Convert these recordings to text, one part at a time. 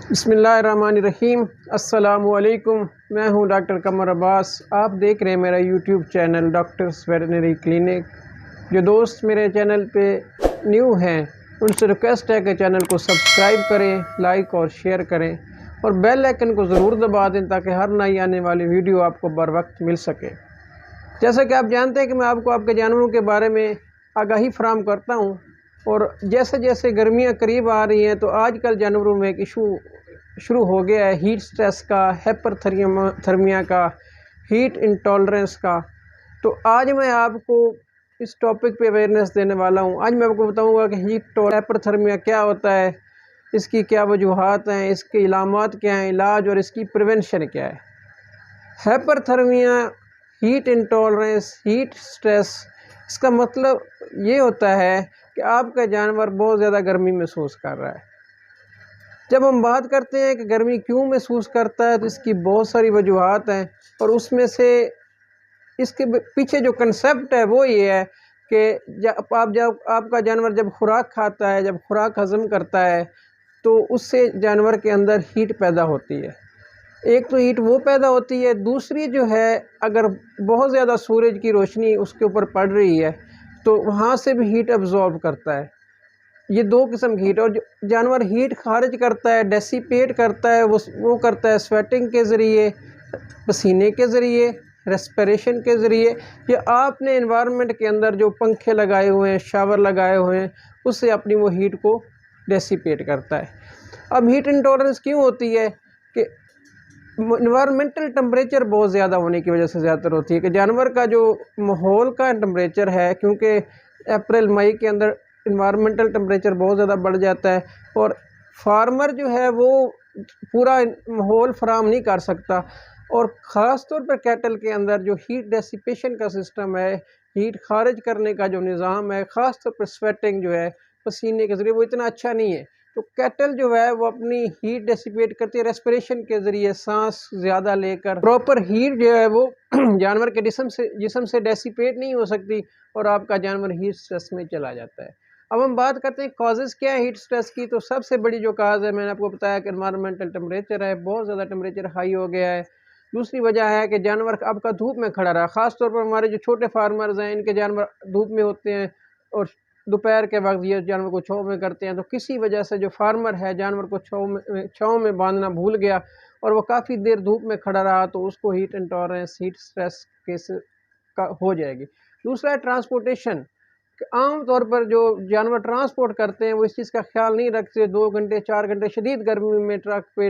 बिस्मिल्लाहिर्रहमानिर्रहीम। अस्सलामुअलैकुम। मैं हूं डॉक्टर कमर अब्बास। आप देख रहे हैं मेरा YouTube channel doctors veterinary clinic. जो दोस्त मेरे चैनल पे न्यू हैं उनसे रिक्वेस्ट है कि चैनल को सब्सक्राइब करें, लाइक और शेयर करें और बेल आइकन को ज़रूर दबा दें ताकि हर नई आने वाली वीडियो आपको बर वक्त मिल सके। जैसा कि आप जानते हैं कि मैं आपको आपके जानवरों के बारे में आगाही फराहम करता हूँ और जैसे जैसे गर्मियाँ करीब आ रही हैं तो आजकल जानवरों में एक इशू शुरू हो गया है, हीट स्ट्रेस का, हाइपरथर्मिया का, हीट इंटॉलरेंस का। तो आज मैं आपको इस टॉपिक पे अवेयरनेस देने वाला हूँ। आज मैं आपको बताऊँगा कि हीट और हाइपरथर्मिया क्या होता है, इसकी क्या वजूहात हैं, इसके इलामात क्या हैं, इलाज और इसकी प्रिवेंशन क्या है। Hyperthermia, heat intolerance, heat stress, इसका मतलब ये होता है कि आपका जानवर बहुत ज़्यादा गर्मी महसूस कर रहा है। जब हम बात करते हैं कि गर्मी क्यों महसूस करता है तो इसकी बहुत सारी वजूहात हैं और उसमें से इसके पीछे जो कंसेप्ट है वो ये है कि जब आपका जानवर जब खुराक खाता है, जब खुराक हज़म करता है तो उससे जानवर के अंदर हीट पैदा होती है। एक तो हीट वो पैदा होती है, दूसरी जो है अगर बहुत ज़्यादा सूरज की रोशनी उसके ऊपर पड़ रही है तो वहाँ से भी हीट अब्जॉर्ब करता है। ये दो किस्म की हीट, और जो जानवर हीट खारिज करता है, डेसिपेट करता है, वो करता है स्वेटिंग के ज़रिए, पसीने के ज़रिए, रेस्पिरेशन के ज़रिए, या आपने एनवायरनमेंट के अंदर जो पंखे लगाए हुए हैं, शावर लगाए हुए हैं, उससे अपनी वो हीट को डेसिपेट करता है। अब हीट इंटॉलरेंस क्यों होती है कि इन्वायरमेंटल टेम्परेचर बहुत ज़्यादा होने की वजह से ज़्यादातर होती है कि जानवर का जो माहौल का टेम्परेचर है, क्योंकि अप्रैल मई के अंदर इन्वायरमेंटल टेम्परेचर बहुत ज़्यादा बढ़ जाता है और फार्मर जो है वो पूरा माहौल फराहम नहीं कर सकता। और ख़ास तौर पर कैटल के अंदर जो हीट डेसिपेशन का सिस्टम है, हीट खारिज करने का जो निज़ाम है, ख़ास तौर पर स्वेटिंग जो है पसीने के ज़रिए, वो इतना अच्छा नहीं है। तो कैटल जो है वो अपनी हीट डेसिपेट करती है रेस्पिरेशन के ज़रिए, सांस ज़्यादा लेकर। प्रॉपर हीट जो है वो जानवर के जिस्म से डेसिपेट नहीं हो सकती और आपका जानवर हीट स्ट्रेस में चला जाता है। अब हम बात करते हैं कॉजेज़ क्या है हीट स्ट्रेस की। तो सबसे बड़ी जो काज़ है, मैंने आपको बताया कि एनवायरमेंटल टेम्परेचर है, बहुत ज़्यादा टेम्परेचर हाई हो गया है। दूसरी वजह है कि जानवर आपका धूप में खड़ा रहा, ख़ास तौर पर हमारे जो छोटे फार्मर्स हैं, इनके जानवर धूप में होते हैं और दोपहर के वक्त ये जानवर को छाँव में करते हैं। तो किसी वजह से जो फार्मर है जानवर को छाँव में बांधना भूल गया और वो काफ़ी देर धूप में खड़ा रहा तो उसको heat intolerance, heat stress case का हो जाएगी। दूसरा है ट्रांसपोर्टेशन। आम तौर पर जो जानवर ट्रांसपोर्ट करते हैं वो इस चीज़ का ख्याल नहीं रखते, 2 घंटे 4 घंटे शदीद गर्मी में ट्रक पे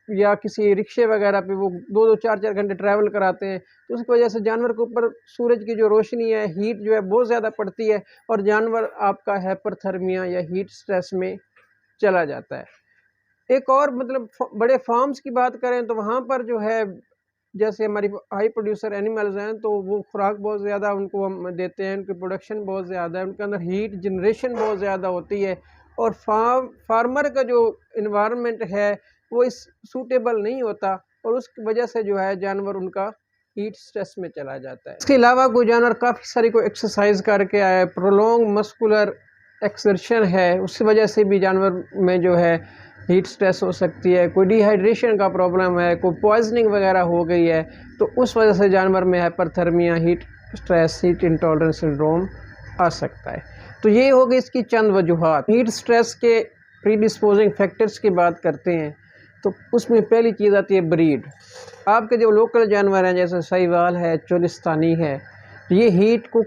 या किसी रिक्शे वगैरह पे वो 2-2 4-4 घंटे ट्रैवल कराते हैं। तो उसकी वजह से जानवर के ऊपर सूरज की जो रोशनी है, हीट जो है बहुत ज़्यादा पड़ती है और जानवर आपका हाइपरथर्मिया या हीट स्ट्रेस में चला जाता है। एक और मतलब बड़े फार्म्स की बात करें तो वहाँ पर जो है जैसे हमारी हाई प्रोड्यूसर एनिमल्स हैं तो वो खुराक बहुत ज़्यादा उनको हम देते हैं, उनकी प्रोडक्शन बहुत ज़्यादा है, उनके अंदर हीट जनरेशन बहुत ज़्यादा होती है और फार्मर का जो इन्वायरमेंट है वो इस सूटेबल नहीं होता और उसकी वजह से जो है जानवर उनका हीट स्ट्रेस में चला जाता है। इसके अलावा कोई जानवर काफ़ी सारी कोई एक्सरसाइज करके आया, प्रोलॉन्ग मस्कुलर एक्सर्शन है, उसकी वजह से भी जानवर में जो है हीट स्ट्रेस हो सकती है। कोई डिहाइड्रेशन का प्रॉब्लम है, कोई पॉइजनिंग वगैरह हो गई है तो उस वजह से जानवर में hyperthermia, heat stress, heat intolerance syndrome आ सकता है। तो ये हो गई इसकी चंद वजूहात। हीट स्ट्रेस के प्रीडिस्पोजिंग फैक्टर्स की बात करते हैं तो उसमें पहली चीज़ आती है ब्रीड। आपके जो लोकल जानवर हैं जैसे साहिवाल है, चोलिस्तानी है, ये हीट को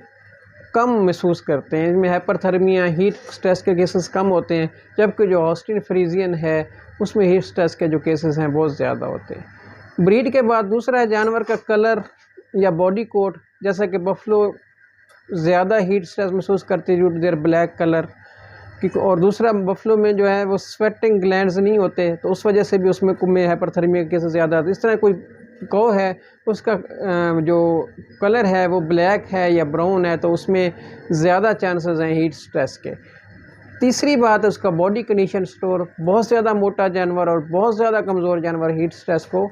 कम महसूस करते हैं, इनमें हाइपरथर्मिया, हीट स्ट्रेस के केसेस कम होते हैं, जबकि जो ऑस्टिन फ्रीजियन है उसमें हीट स्ट्रेस के जो केसेस हैं बहुत ज़्यादा होते हैं। ब्रीड के बाद दूसरा है जानवर का कलर या बॉडी कोट, जैसा कि बफलो ज़्यादा हीट स्ट्रेस महसूस करती है due to their black colour, और दूसरा बफलो में जो है वो स्वेटिंग ग्लैंड्स नहीं होते तो उस वजह से भी उसमें हाइपरथर्मिया के केसेस ज़्यादा आते हैं। इस तरह कोई गौ है उसका जो कलर है वो ब्लैक है या ब्राउन है तो उसमें ज़्यादा चांसेस हैं हीट स्ट्रेस के। तीसरी बात है उसका बॉडी कंडीशन स्टोर, बहुत ज़्यादा मोटा जानवर और बहुत ज़्यादा कमज़ोर जानवर हीट स्ट्रेस को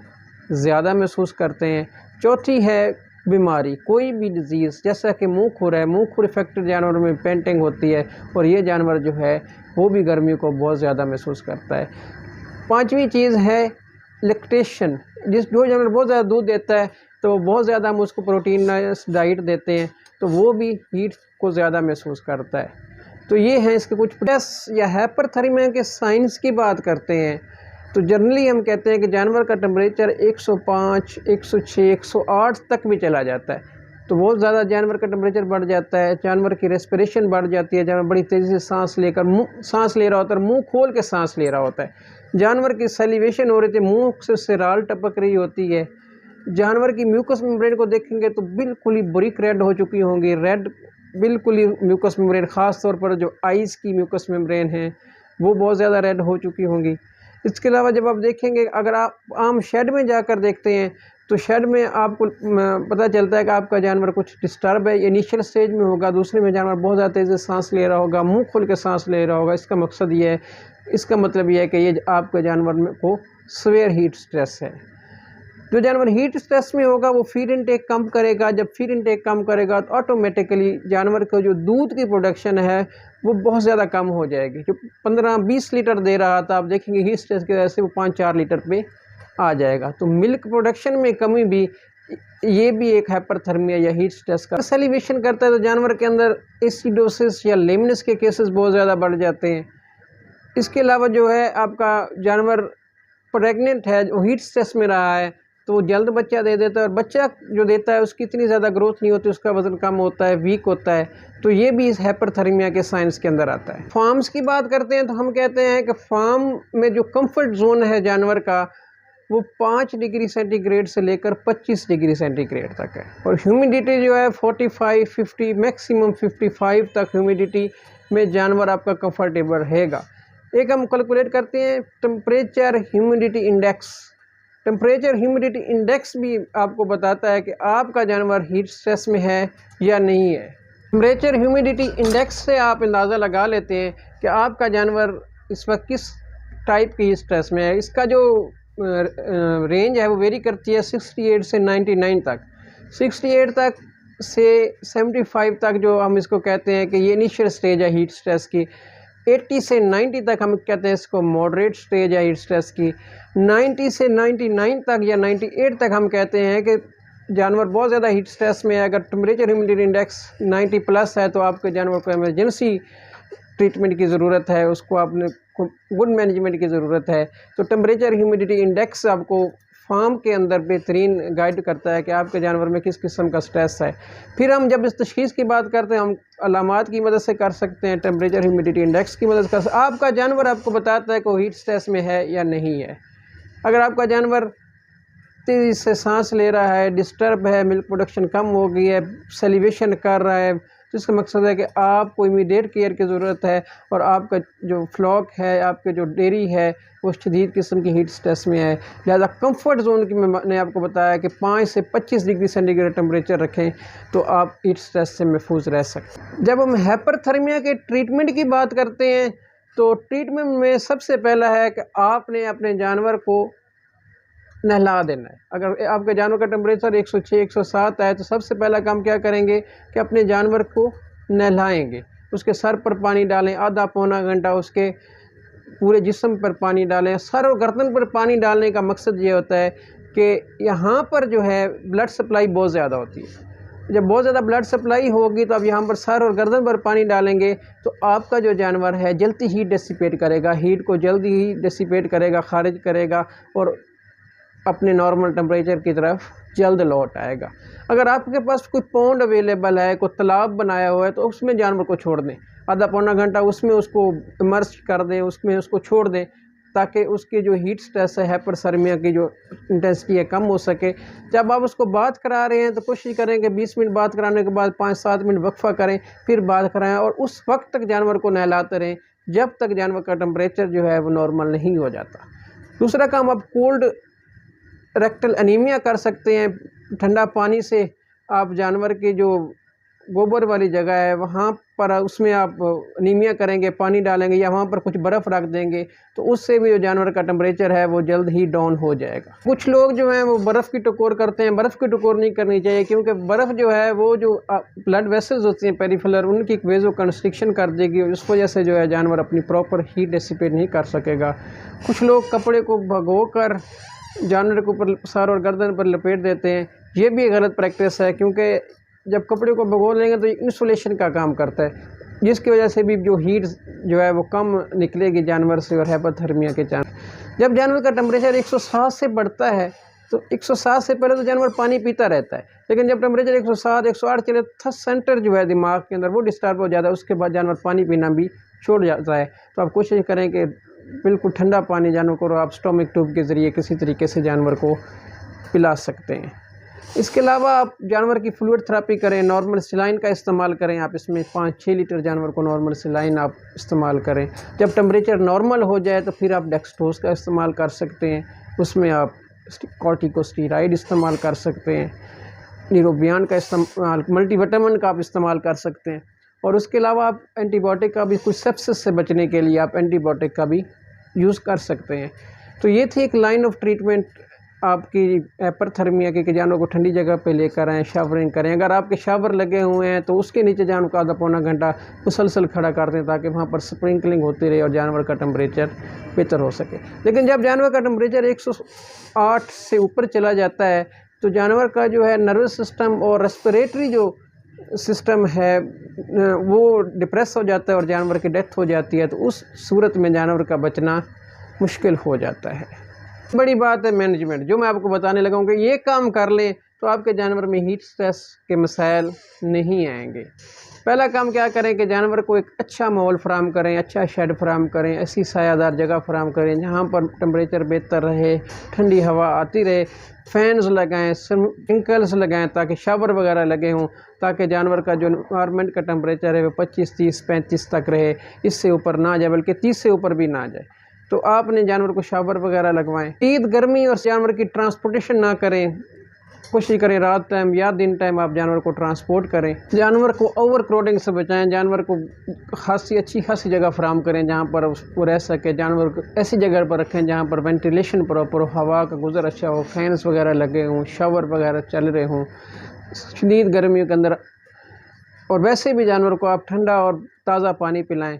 ज़्यादा महसूस करते हैं। चौथी है बीमारी, कोई भी डिज़ीज़, जैसा कि मुँह खुर है, मुँह खुर इफेक्टेड जानवरों में पेंटिंग होती है और ये जानवर जो है वो भी गर्मी को बहुत ज़्यादा महसूस करता है। पांचवी चीज़ है लैक्टेशन। जो जानवर बहुत ज़्यादा दूध देता है तो बहुत ज़्यादा हम उसको प्रोटीनस डाइट देते हैं तो वो भी हीट को ज़्यादा महसूस करता है। तो ये हैं इसके कुछ स्ट्रेस या हाइपरथर्मिया के साइंस की बात करते हैं तो जनरली हम कहते हैं कि जानवर का टेम्परेचर 105, 106, 108 तक भी चला जाता है। तो बहुत ज़्यादा जानवर का टेम्परेचर बढ़ जाता है, जानवर की रेस्पिरेशन बढ़ जाती है, जानवर बड़ी तेज़ी से सांस ले रहा होता है, मुंह खोल के सांस ले रहा होता है, जानवर की सैलिवेशन हो रही थी, मुंह से सिराल टपक रही होती है। जानवर की म्यूकस मेम्ब्रेन को देखेंगे तो बिल्कुल ही ब्रिक रेड हो चुकी होंगी, रेड बिल्कुल ही म्यूकस मेम्ब्रेन, ख़ास तौर पर जो आइज़ की म्यूकस मेम्ब्रेन है वो बहुत ज़्यादा रेड हो चुकी होंगी। इसके अलावा जब आप देखेंगे, अगर आप आम शेड में जाकर देखते हैं तो शेड में आपको पता चलता है कि आपका जानवर कुछ डिस्टर्ब है, इनिशियल स्टेज में होगा, दूसरे में जानवर बहुत ज़्यादा तेज़ी से सांस ले रहा होगा, मुंह खोल के सांस ले रहा होगा। इसका मकसद ये है, इसका मतलब ये है कि ये आपके जानवर में को सीवियर हीट स्ट्रेस है। जो जानवर हीट स्ट्रेस में होगा वो फीड इनटेक कम करेगा। जब फीड इनटेक कम करेगा तो ऑटोमेटिकली जानवर का जो दूध की प्रोडक्शन है वो बहुत ज़्यादा कम हो जाएगी। जो 15-20 लीटर दे रहा था, आप देखेंगे हीट स्ट्रेस की वजह से वो 5-4 लीटर पे आ जाएगा। तो मिल्क प्रोडक्शन में कमी भी, ये भी एक हाइपरथर्मिया या हीट स्ट्रेस का सैलिवेशन करता है। तो जानवर के अंदर एसिडोसिस या लेमनिस के केसेस बहुत ज़्यादा बढ़ जाते हैं। इसके अलावा जो है आपका जानवर प्रेग्नेंट है, जो हीट स्ट्रेस में रहा है तो वो जल्द बच्चा दे देता है, और बच्चा जो देता है उसकी इतनी ज़्यादा ग्रोथ नहीं होती, उसका वज़न कम होता है, वीक होता है। तो ये भी इस हाइपरथर्मिया के साइंस के अंदर आता है। फार्म्स की बात करते हैं तो हम कहते हैं कि फार्म में जो कंफर्ट जोन है जानवर का वो 5 डिग्री सेंटीग्रेड से लेकर 25 डिग्री सेंटीग्रेड तक है, और ह्यूमिडिटी जो है 45, 50, मैक्सिमम 55 तक ह्यूमिडिटी में जानवर आपका कंफर्टेबल रहेगा। एक हम कैलकुलेट करते हैं temperature humidity index. Temperature humidity index भी आपको बताता है कि आपका जानवर हीट स्ट्रेस में है या नहीं है। टेम्परेचर ह्यूमिडिटी इंडेक्स से आप अंदाज़ा लगा लेते हैं कि आपका जानवर इस वक्त किस टाइप की स्ट्रेस में है। इसका जो रेंज है वो वेरी करती है 68 से 99 तक। 68 तक से 75 तक जो हम इसको कहते हैं कि ये इनिशियल स्टेज है हीट स्ट्रेस की। 80 से 90 तक हम कहते हैं इसको मॉडरेट स्टेज है हीट स्ट्रेस की। 90 से 99 तक या 98 तक हम कहते हैं कि जानवर बहुत ज़्यादा हीट स्ट्रेस में है। अगर टेम्परेचर ह्यूमिडिटी इंडेक्स 90 प्लस है तो आपके जानवर को इमरजेंसी ट्रीटमेंट की ज़रूरत है, उसको आपने गुड मैनेजमेंट की ज़रूरत है। तो टेम्परेचर ह्यूमिडिटी इंडेक्स आपको फार्म के अंदर बेहतरीन गाइड करता है कि आपके जानवर में किस किस्म का स्ट्रेस है। फिर हम जब इस तशख़ीस की बात करते हैं, हम अलामात की मदद से कर सकते हैं, टेम्परेचर ह्यूमिडिटी इंडेक्स की मदद से आपका जानवर आपको बताता है कि वो हीट स्ट्रेस में है या नहीं है। अगर आपका जानवर तेज़ी से सांस ले रहा है, डिस्टर्ब है, मिल्क प्रोडक्शन कम हो गई है, सेलिवेशन कर रहा है, तो इसका मकसद है कि आपको इमीडिएट केयर की ज़रूरत है, और आपका जो फ्लॉक है, आपके जो डेयरी है वो शदीद किस्म की हीट स्ट्रेस में है। लिहाजा कंफर्ट जोन की मैंने आपको बताया कि 5 से 25 डिग्री सेंटीग्रेड टेम्परेचर रखें तो आप हीट स्ट्रेस से महफूज रह सकते हैं। जब हम हाइपरथर्मिया के ट्रीटमेंट की बात करते हैं तो ट्रीटमेंट में सबसे पहला है कि आपने अपने जानवर को नहला देना है। अगर आपके जानवर का टेम्परेचर 106, 107 है तो सबसे पहला काम क्या करेंगे कि अपने जानवर को नहलाएंगे। उसके सर पर पानी डालें, आधा पौना घंटा उसके पूरे जिस्म पर पानी डालें। सर और गर्दन पर पानी डालने का मकसद ये होता है कि यहाँ पर जो है ब्लड सप्लाई बहुत ज़्यादा होती है। जब बहुत ज़्यादा ब्लड सप्लाई होगी तो अब यहाँ पर सर और गर्दन पर पानी डालेंगे तो आपका जो जानवर है जल्दी ही डिसिपेट करेगा, हीट को जल्दी ही डिसिपेट करेगा, खारिज करेगा और अपने नॉर्मल टेम्परेचर की तरफ जल्द लौट आएगा। अगर आपके पास कोई पॉन्ड अवेलेबल है, कोई तालाब बनाया हुआ है तो उसमें जानवर को छोड़ दें, आधा पौना घंटा उसमें उसको इमर्स कर दें, उसमें उसको छोड़ दें ताकि उसकी जो हीट स्ट्रेस है, हाइपरथर्मिया की जो इंटेंसिटी है कम हो सके। जब आप उसको बात करा रहे हैं तो कोशिश करें कि 20 मिनट बात कराने के बाद 5-7 मिनट वक्फा करें, फिर बात कराएं, और उस वक्त तक जानवर को नहलाते रहें जब तक जानवर का टेम्परेचर जो है वो नॉर्मल नहीं हो जाता। दूसरा काम, आप कोल्ड रेक्टल एनीमिया कर सकते हैं। ठंडा पानी से आप जानवर की जो गोबर वाली जगह है वहाँ पर उसमें आप अनीमिया करेंगे, पानी डालेंगे या वहाँ पर कुछ बर्फ़ रख देंगे तो उससे भी जो जानवर का टेम्परेचर है वो जल्द ही डाउन हो जाएगा। कुछ लोग जो हैं वो बर्फ़ की टकोर करते हैं, बर्फ़ की टकोर नहीं करनी चाहिए क्योंकि बर्फ़ जो है वो जो ब्लड वेसल्स होती हैं पेरिफेरल उनकी वेज़ो कंस्ट्रिक्शन कर देगी, उस वजह से जो है जानवर अपनी प्रॉपर हीट डिसिपेट नहीं कर सकेगा। कुछ लोग कपड़े को भगो कर जानवर के ऊपर सर और गर्दन पर लपेट देते हैं, ये भी गलत प्रैक्टिस है क्योंकि जब कपड़े को भगो लेंगे तो इंसुलेशन का काम करता है, जिसकी वजह से भी जो हीट जो है वो कम निकलेगी जानवर से और हाइपोथर्मिया के चांस। जब जानवर का टेम्परेचर 107 से बढ़ता है तो 107 से पहले तो जानवर पानी पीता रहता है, लेकिन जब टेम्परेचर 107 108 चले तो सेंटर जो है दिमाग के अंदर वो डिस्टर्ब हो जाता है, उसके बाद जानवर पानी पीना भी छोड़ जाता है। तो आप कोशिश करें कि बिल्कुल ठंडा पानी जानवर को आप स्टोमिक ट्यूब के ज़रिए किसी तरीके से जानवर को पिला सकते हैं। इसके अलावा आप जानवर की फ्लूइड थेरेपी करें, नॉर्मल सलाइन का इस्तेमाल करें, आप इसमें 5-6 लीटर जानवर को नॉर्मल सलाइन आप इस्तेमाल करें। जब टेम्परेचर नॉर्मल हो जाए तो फिर आप डेक्सट्रोज का इस्तेमाल कर सकते हैं, उसमें आप कॉर्टिकोस्टेरॉइड इस्तेमाल कर सकते हैं, न्यूरोबियान का इस्तेमाल, मल्टीविटामिन का आप इस्तेमाल कर सकते हैं और उसके अलावा आप एंटीबायोटिक का भी कुछ सेप्सिस से बचने के लिए आप एंटीबायोटिक का भी यूज़ कर सकते हैं। तो ये थी एक लाइन ऑफ ट्रीटमेंट आपकी हाइपरथर्मिया की कि जानवर को ठंडी जगह पे लेकर आएँ, शावरिंग करें। अगर आपके शावर लगे हुए हैं तो उसके नीचे जानवर को आधा पौना घंटा मुसलसल खड़ा कर दें ताकि वहाँ पर स्प्रिंकलिंग होती रहे और जानवर का टेम्परेचर बेहतर हो सके। लेकिन जब जानवर का टेम्परेचर 108 से ऊपर चला जाता है तो जानवर का जो है नर्वस सिस्टम और रेस्पिरेटरी जो सिस्टम है वो डिप्रेस हो जाता है और जानवर की डेथ हो जाती है, तो उस सूरत में जानवर का बचना मुश्किल हो जाता है। बड़ी बात है मैनेजमेंट, जो मैं आपको बताने लगा हूँ कि ये काम कर लें तो आपके जानवर में हीट स्ट्रेस के मसाइल नहीं आएंगे। पहला काम क्या करें कि जानवर को एक अच्छा माहौल फराहम करें, अच्छा शेड फराहम करें, ऐसी सायादार जगह फराहम करें जहाँ पर टेम्परेचर बेहतर रहे, ठंडी हवा आती रहे, फैंस लगाएं, स्प्रिंकल्स लगाएं ताकि शावर वगैरह लगे हों ताकि जानवर का जो एनवायरनमेंट का टेम्परेचर है वो 25, 30, 35 तक रहे, इससे ऊपर ना जाए बल्कि 30 से ऊपर भी ना जाए। तो आपने जानवर को शावर वगैरह लगवाएं। शीत गर्मी और जानवर की ट्रांसपोर्टेशन ना करें, कोशिश करें रात टाइम या दिन टाइम आप जानवर को ट्रांसपोर्ट करें। जानवर को ओवर क्राउडिंग से बचाएं, जानवर को अच्छी खासी जगह फराहम करें जहाँ पर वो रह सके। जानवर को ऐसी जगह पर रखें जहाँ पर वेंटिलेशन प्रॉपर हो, हवा का गुजर अच्छा हो, फैंस वगैरह लगे हों, शावर वगैरह चल रहे हों शदीद गर्मियों के अंदर। और वैसे भी जानवर को आप ठंडा और ताज़ा पानी पिलाएँ।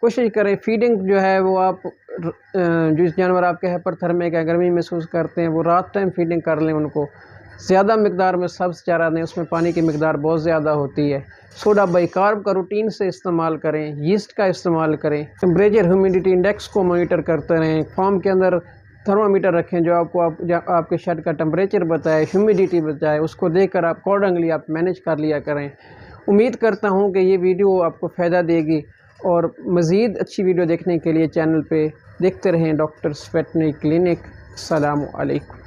कोशिश करें फीडिंग जो है वो आप जिस जानवर आपके हाइपरथर्मिया का गर्मी महसूस करते हैं वो रात टाइम फीडिंग कर लें, उनको ज़्यादा मकदार में सब्ज़ चारा दें, उसमें पानी की मकदार बहुत ज़्यादा होती है। सोडा बाइकार्ब का रूटीन से इस्तेमाल करें, यीस्ट का इस्तेमाल करें, टेम्परेचर ह्यूमिडिटी इंडेक्स को मॉनिटर करते रहें। फार्म के अंदर थर्मामीटर रखें जो आपको आपके शेड का टेम्परेचर बताए, ह्यूमिडिटी बताए, उसको देखकर आप अकॉर्डिंगली आप मैनेज कर लिया करें। उम्मीद करता हूँ कि ये वीडियो आपको फ़ायदा देगी और मज़ीद अच्छी वीडियो देखने के लिए चैनल पे देखते रहें डॉक्टर्स वेटनरी क्लिनिक। अस्सलामु अलैकुम।